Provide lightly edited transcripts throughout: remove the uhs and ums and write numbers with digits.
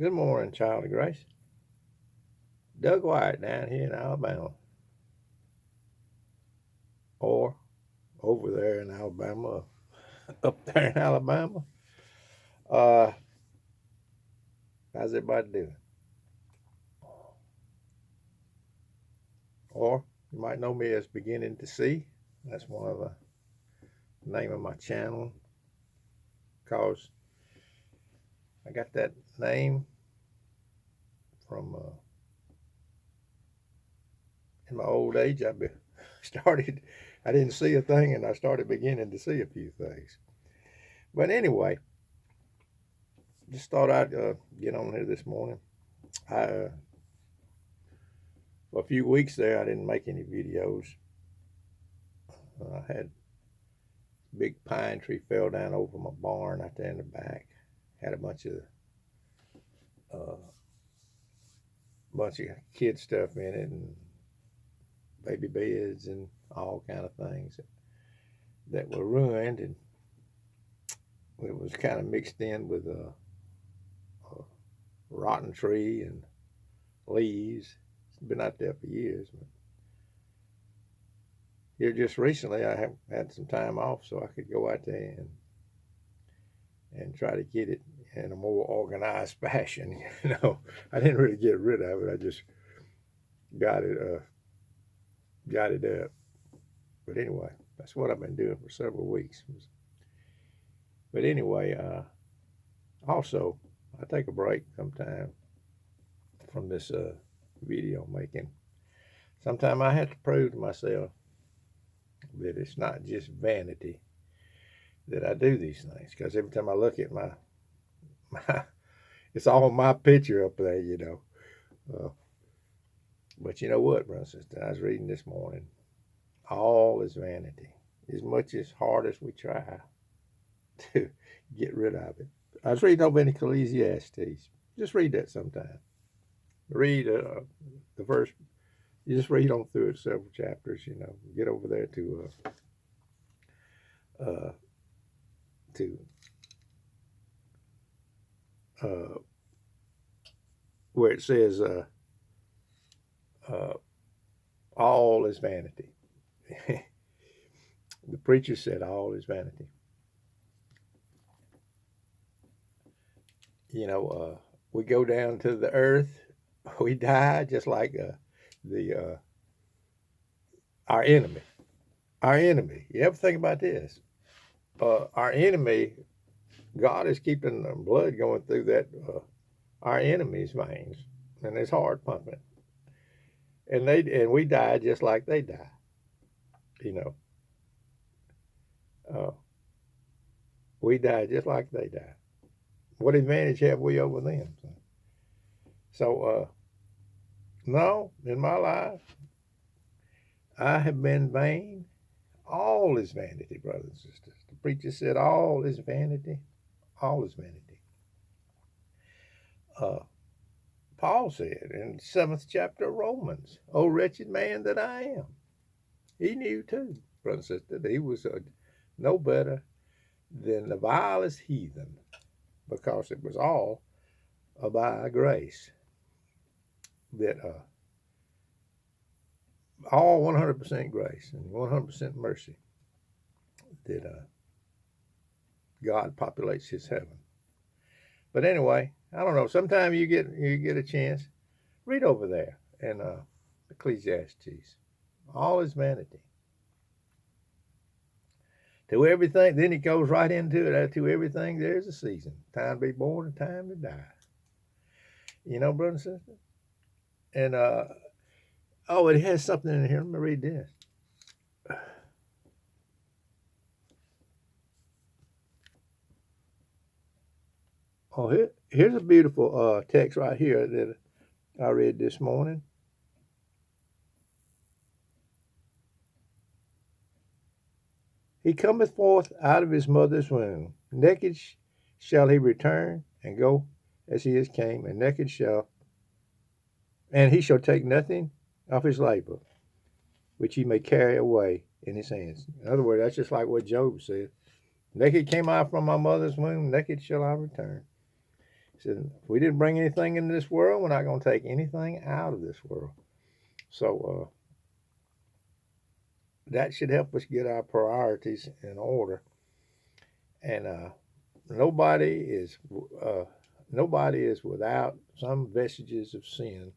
Good morning, child of grace. Doug White down here in Alabama, or over there in Alabama, up there in Alabama. Uh, how's everybody doing? Or you might know me as Beginning to See. That's one of the name of my channel, cause I got that name from in my old age. Started. I didn't see a thing, and I started beginning to see a few things. But anyway, just thought I'd get on here this morning. I For a few weeks there, I didn't make any videos. I had a big pine tree fell down over my barn out there in the back. Had a uh, bunch of kid stuff in it and baby beds and all kind of things that were ruined, and it was kind of mixed in with a rotten tree and leaves. It's been out there for years. But here just recently, I have had some time off, so I could go out there and try to get it in a more organized fashion. I didn't really get rid of it. I just got it got it up. But anyway, that's what I've been doing for several weeks. But anyway, also I take a break sometime from this video making. Sometimes I have to prove to myself that it's not just vanity that I do these things. Because every time I look at my it's all my picture up there. Uh, but you know what, brother and sister? I was reading this morning. All is vanity. As much as hard as we try to get rid of it. I was reading over in Ecclesiastes. Just read that sometime. Read the first. You just read on through it several chapters. Get over there uh, to uh, where it says uh, all is vanity. The preacher said all is vanity. We go down to the earth, we die just like the our enemy. Our enemy. You ever think about this? Our enemy, God is keeping the blood going through that our enemy's veins, and it's hard pumping, and we die just like they die. You know, uh, we die just like they die. What advantage have we over them? So, no, in my life, I have been vain. All is vanity, brothers and sisters. The preacher said, all is vanity. All is vanity. Uh, Paul said in the 7th chapter of Romans, "O wretched man that I am." He knew too, brother and sister, that he was no better than the vilest heathen, because it was all by grace that all 100% grace and 100% mercy that God populates his heaven. But anyway, I don't know. Sometime you get a chance, read over there in Ecclesiastes. All is vanity. To everything, then he goes right into it. To everything, there's a season. Time to be born and time to die. Brother and sister. And oh, it has something in here. Let me read this. Oh, here's a beautiful text right here that I read this morning. He cometh forth out of his mother's womb. Naked shall he return and go as he is came, and he shall take nothing of his labor, which he may carry away in his hands. In other words, that's just like what Job said. Naked came I from my mother's womb, naked shall I return. He said, if we didn't bring anything into this world, we're not going to take anything out of this world. So that should help us get our priorities in order. And nobody is nobody is without some vestiges of sin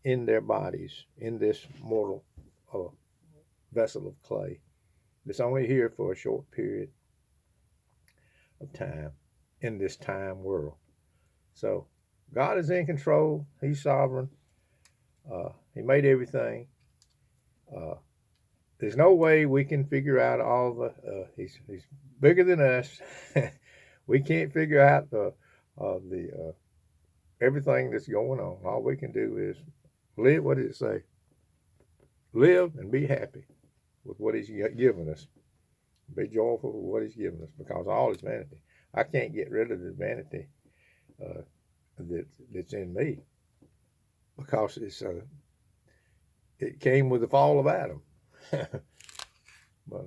in their bodies in this mortal uh, vessel of clay. It's only here for a short period of time in this time world. So God is in control. He's sovereign. He made everything. Uh, there's no way we can figure out all the. He's bigger than us. We can't figure out the everything that's going on. All we can do is live. What did it say? Live and be happy with what He's given us. Be joyful with what He's given us, because all is vanity. I can't get rid of the vanity that's in me, because it came with the fall of Adam. But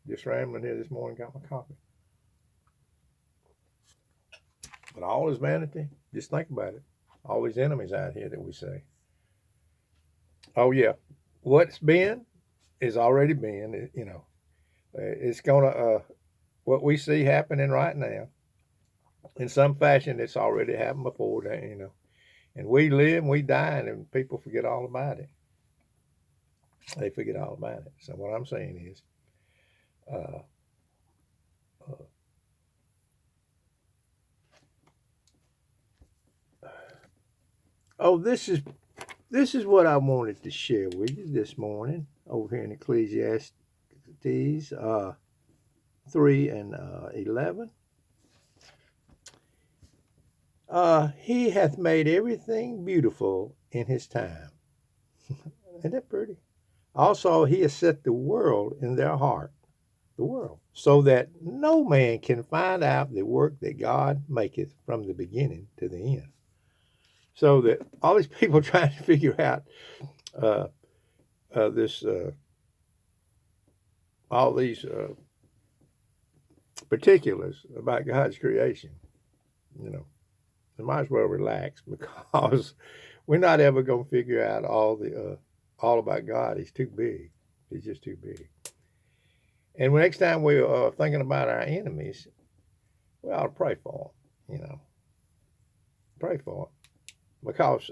just rambling here this morning, got my coffee. But all is vanity. Just think about it. All these enemies out here that we say. Oh yeah, what's been is already been. You know, it's gonna what we see happening right now. In some fashion, it's already happened before. You know, and we live and we die, and people forget all about it. They forget all about it. So what I'm saying is, uh, oh, this is what I wanted to share with you this morning over here in Ecclesiastes 3 and 11. He hath made everything beautiful in his time. Isn't that pretty? Also, he has set the world in their heart, the world, so that no man can find out the work that God maketh from the beginning to the end. So that all these people trying to figure out this, all these particulars about God's creation, you know, they might as well relax, because we're not ever going to figure out all about God. He's too big. He's just too big. And next time we're thinking about our enemies, we ought to pray for them. You know, pray for them, because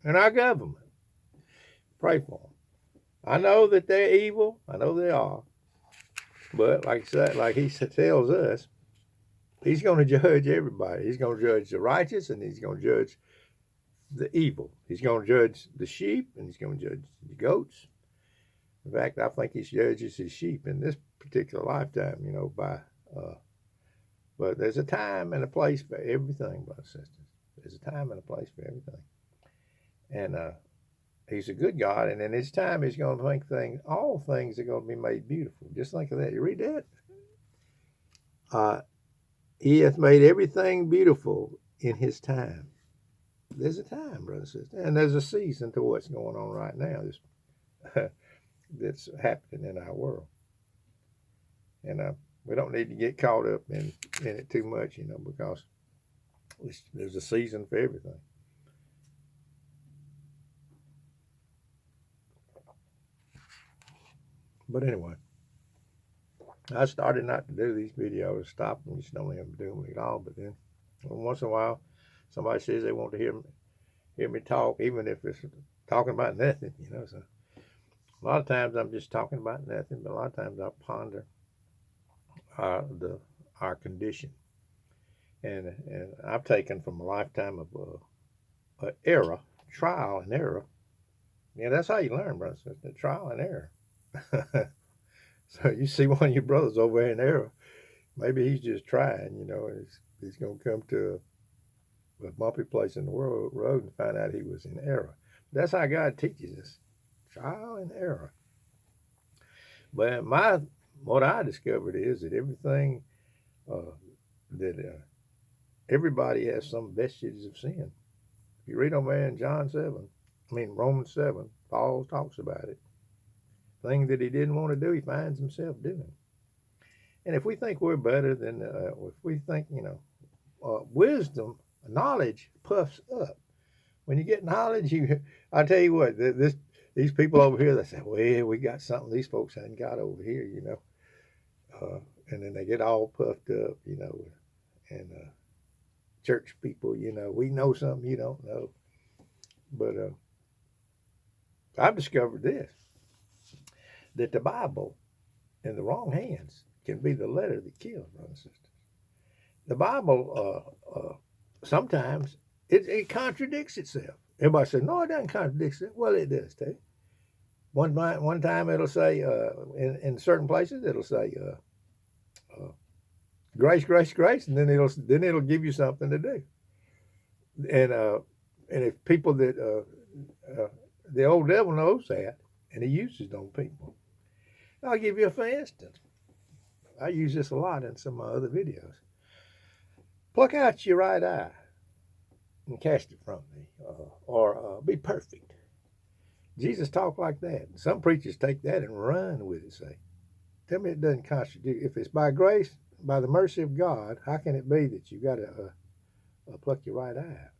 in our government, pray for them. I know that they're evil. I know they are. But like I said, like he tells us, he's going to judge everybody. He's going to judge the righteous, and he's going to judge the evil. He's going to judge the sheep, and he's going to judge the goats. In fact, I think he judges his sheep in this particular lifetime, you know, but there's a time and a place for everything, brothers and sisters. There's a time and a place for everything. And he's a good God, and in his time, he's going to make all things are going to be made beautiful. Just think of that. You read that? He hath made everything beautiful in his time. There's a time, brothers and sisters, and there's a season to what's going on right now. That's happening in our world. And we don't need to get caught up in it too much, you know, because there's a season for everything. But anyway, I started not to do these videos, stop them, just don't even do them at all. But then once in a while, somebody says they want to hear me talk, even if it's talking about nothing, you know. So a lot of times I'm just talking about nothing, but a lot of times I ponder our condition, and I've taken from a lifetime of error, trial and error. Yeah, that's how you learn, brothers. The trial and error. So you see one of your brothers over there in error, maybe he's just trying, you know, and he's going to come to a bumpy place in the road and find out he was in error. That's how God teaches us, trial and error. But what I discovered is that everything that everybody has some vestiges of sin. If you read over there in Romans 7, Paul talks about it. Things that he didn't want to do, he finds himself doing. And if we think we're better than, if we think, you know, wisdom Knowledge puffs up. When you get knowledge, I tell you what, these people over here, they say, well, we got something these folks hadn't got over here, and then they get all puffed up, and church people, we know something you don't know. But I've discovered this, that the Bible in the wrong hands can be the letter that kills, brothers and sisters. The Bible, sometimes it contradicts itself. Everybody says, no, it doesn't contradict itself. Well, it does too. One time it'll say, in certain places, it'll say, grace, grace, grace, and then it'll give you something to do. And if people that the old devil knows that, and he uses those people. I'll give you for instance. I use this a lot in some of my other videos. Pluck out your right eye and cast it from me, or be perfect. Jesus talked like that. Some preachers take that and run with it. Say, tell me it doesn't contradict. If it's by grace, by the mercy of God, how can it be that you got to pluck your right eye out?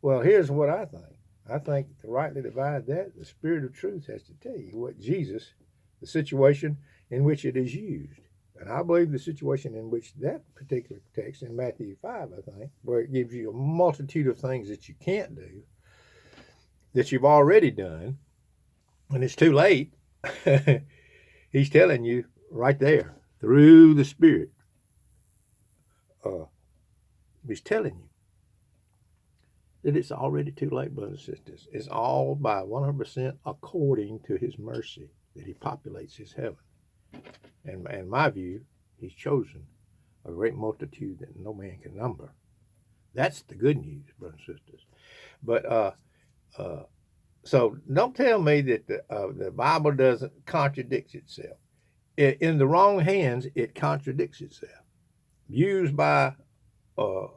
Well, here's what I think. I think to rightly divide that, the Spirit of truth has to tell you what Jesus, the situation in which it is used. And I believe the situation in which that particular text in Matthew 5, I think, where it gives you a multitude of things that you can't do, that you've already done, and it's too late, he's telling you right there, through the Spirit, he's telling you that it's already too late, brothers and sisters. It's all by 100% according to his mercy that he populates his heaven. And in my view, he's chosen a great multitude that no man can number. That's the good news, brothers and sisters. But so don't tell me that the Bible doesn't contradict itself. In the wrong hands, it contradicts itself. Used by the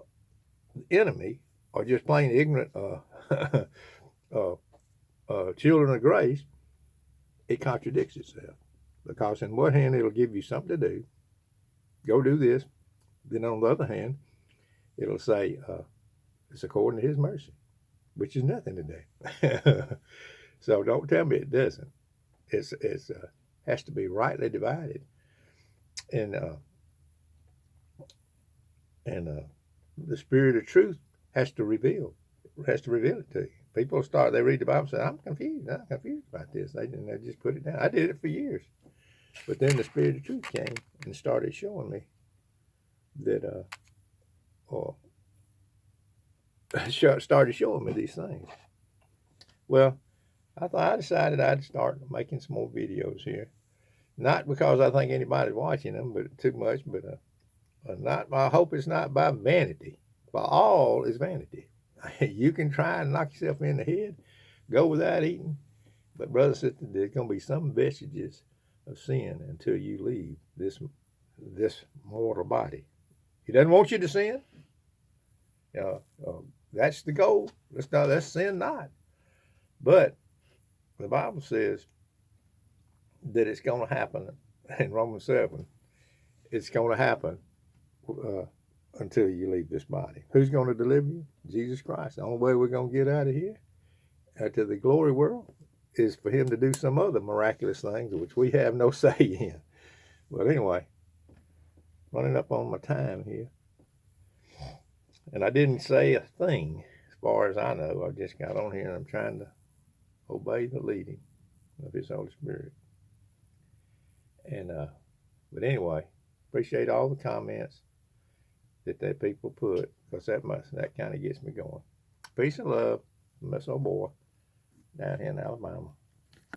enemy, or just plain ignorant children of grace, it contradicts itself. Because in one hand, it'll give you something to do. Go do this. Then on the other hand, it'll say, it's according to his mercy, which is nothing today. So don't tell me it doesn't. It's has to be rightly divided. And the Spirit of truth has to reveal it to you. People they read the Bible and say, I'm confused about this. They just put it down. I did it for years. But then the Spirit of truth came and started showing me that, started showing me these things. Well, I decided I'd start making some more videos here. Not because I think anybody's watching them, but too much. But my hope is not by vanity. For all is vanity. You can try and knock yourself in the head, go without eating, but brothers and sisters, there's going to be some vestiges of sin until you leave this mortal body. He doesn't want you to sin. That's the goal. Let's sin not. But the Bible says that it's going to happen in Romans 7. It's going to happen until you leave this body. Who's going to deliver you? Jesus Christ. The only way we're going to get out of here to the glory world is for him to do some other miraculous things which we have no say in. But anyway, running up on my time here. And I didn't say a thing as far as I know. I just got on here and I'm trying to obey the leading of his Holy Spirit. And but anyway, appreciate all the comments that people put, because that kind of gets me going. Peace and love from this old boy down here in Alabama.